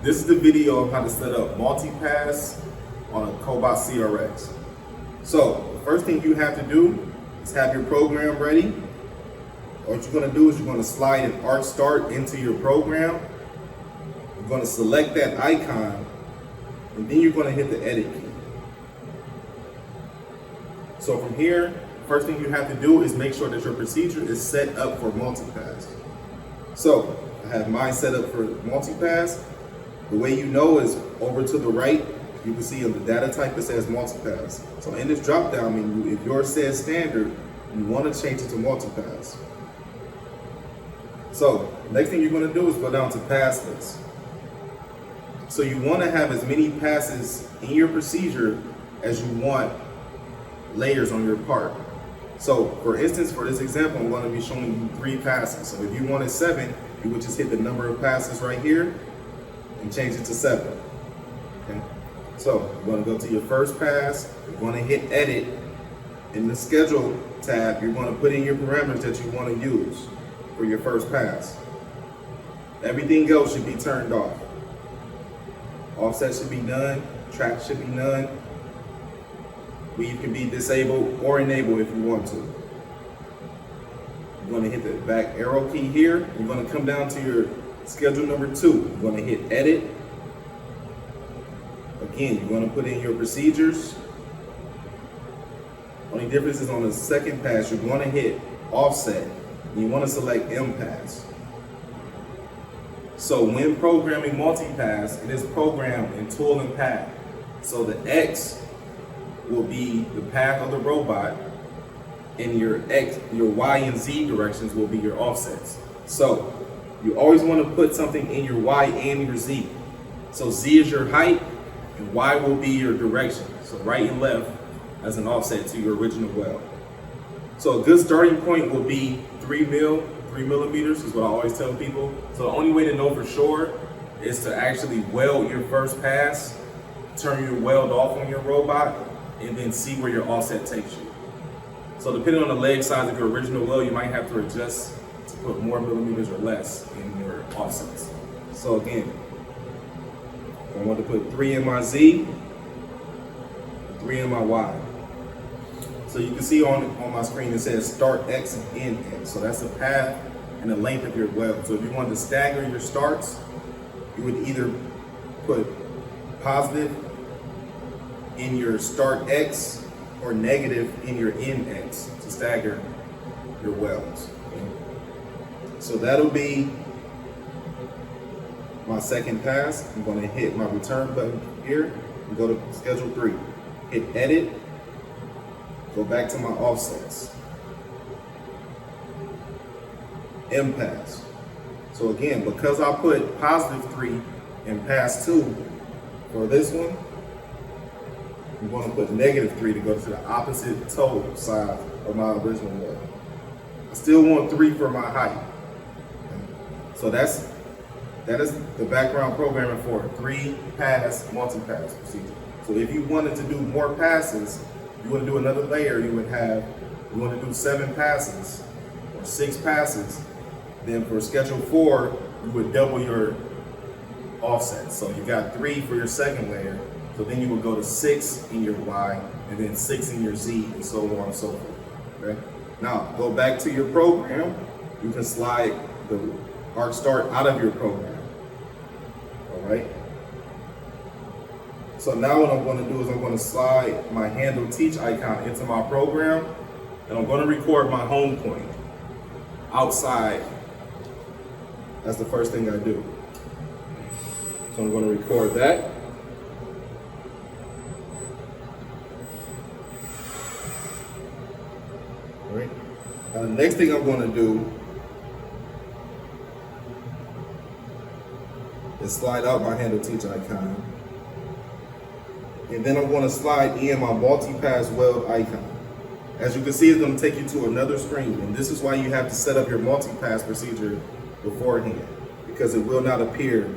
This is the video of how to set up multi-pass on a Cobot CRX. So the first thing you have to do is have your program ready. What you're going to do is you're going to slide an arc start into your program. You're going to select that icon, and then you're going to hit the edit key. So from here, first thing you have to do is make sure that your procedure is set up for multi-pass. So I have mine set up for multi-pass. The way you know is over to the right, you can see on the data type it says multi-pass. So in this drop-down menu, if yours says standard, you want to change it to multi-pass. So next thing you're going to do is go down to pass list. So you want to have as many passes in your procedure as you want layers on your part. So for instance, for this example, I'm going to be showing you 3 passes. So if you wanted 7, you would just hit the number of passes right here and change it to 7. Okay. So you're going to go to your first pass, you're going to hit edit. In the schedule tab, you're going to put in your parameters that you want to use for your first pass. Everything else should be turned off. Offset should be none, track should be none. Weave can be disabled or enabled if you want to. You're going to hit the back arrow key here. You're going to come down to your schedule number 2. You're going to hit edit. Again, you're going to put in your procedures. Only difference is on the second pass, you're going to hit offset. And you want to select M-pass. So when programming multi-pass, it is programmed in tool and path. So the X will be the path of the robot, and your Y and Z directions will be your offsets. So you always want to put something in your Y and your Z. So Z is your height, and Y will be your direction. So right and left as an offset to your original weld. So a good starting point will be 3 millimeters is what I always tell people. So the only way to know for sure is to actually weld your first pass, turn your weld off on your robot, and then see where your offset takes you. So depending on the leg size of your original weld, you might have to adjust to put more millimeters or less in your offsets. So again, I want to put 3 in my Z, 3 in my Y. So you can see on my screen it says start X and end X. So that's the path and the length of your weld. So if you wanted to stagger your starts, you would either put positive in your start X or negative in your end X to stagger your welds. Okay? So that'll be my second pass. I'm going to hit my return button here and go to schedule 3. Hit edit. Go back to my offsets. M-pass. So again, because I put positive 3 in pass 2 for this one, I'm going to put negative 3 to go to the opposite toe side of my original weld. I still want 3 for my height. Okay. So that is the background programming for a 3-pass multi-pass procedure. So if you wanted to do more passes, you want to do another layer, you want to do 7 passes or 6 passes, then for schedule 4, you would double your offset. So you got 3 for your second layer, so then you would go to 6 in your Y, and then 6 in your Z, and so on and so forth. Okay? Now, go back to your program. You can slide the arc start out of your program. All right? So now what I'm going to do is I'm going to slide my handle teach icon into my program, and I'm going to record my home point outside. That's the first thing I do. So I'm going to record that. All right. Now the next thing I'm going to do is slide out my handle teach icon. And then I'm going to slide in my multi-pass weld icon. As you can see, it's going to take you to another screen. And this is why you have to set up your multi-pass procedure beforehand, because it will not appear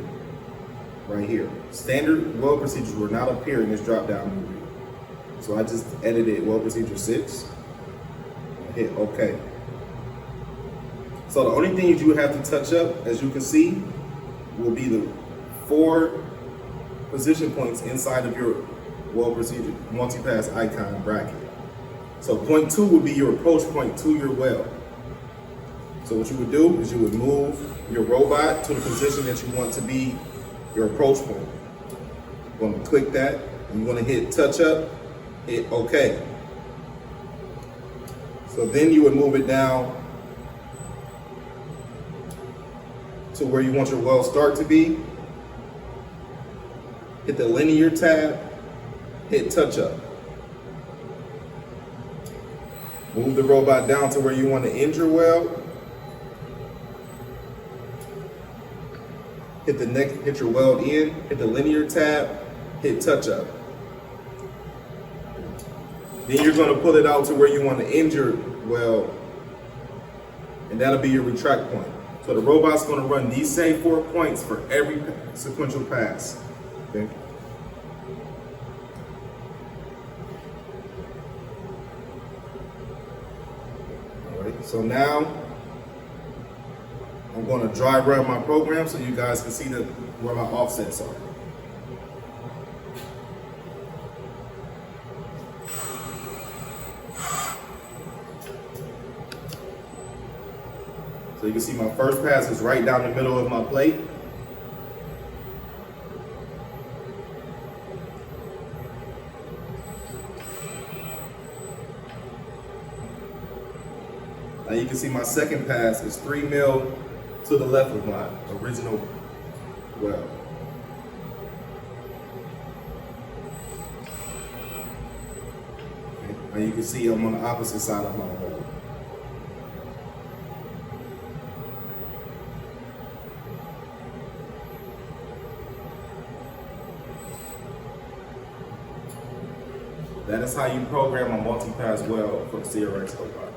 right here. Standard weld procedures will not appear in this drop-down menu. So I just edited weld procedure 6 and hit OK. So the only thing that you have to touch up, as you can see, will be the 4 position points inside of your weld procedure multi-pass icon bracket. So point 2 would be your approach point to your weld. So what you would do is you would move your robot to the position that you want to be your approach point. You're going to click that, and you're going to hit touch up, hit OK. So then you would move it down to where you want your weld start to be. Hit the linear tab, hit touch up. Move the robot down to where you want to end your weld. Hit your weld in, hit the linear tab, hit touch up. Then you're going to pull it out to where you want to end your weld, and that'll be your retract point. So the robot's going to run these same 4 points for every sequential pass. Okay. All right. So now I'm going to dry run my program so you guys can see where my offsets are. So you can see my first pass is right down the middle of my plate. Now you can see my second pass is 3 mil to the left of my original weld. Okay. Now you can see I'm on the opposite side of my hole. That is how you program a multi-pass weld for the CRX Cobot.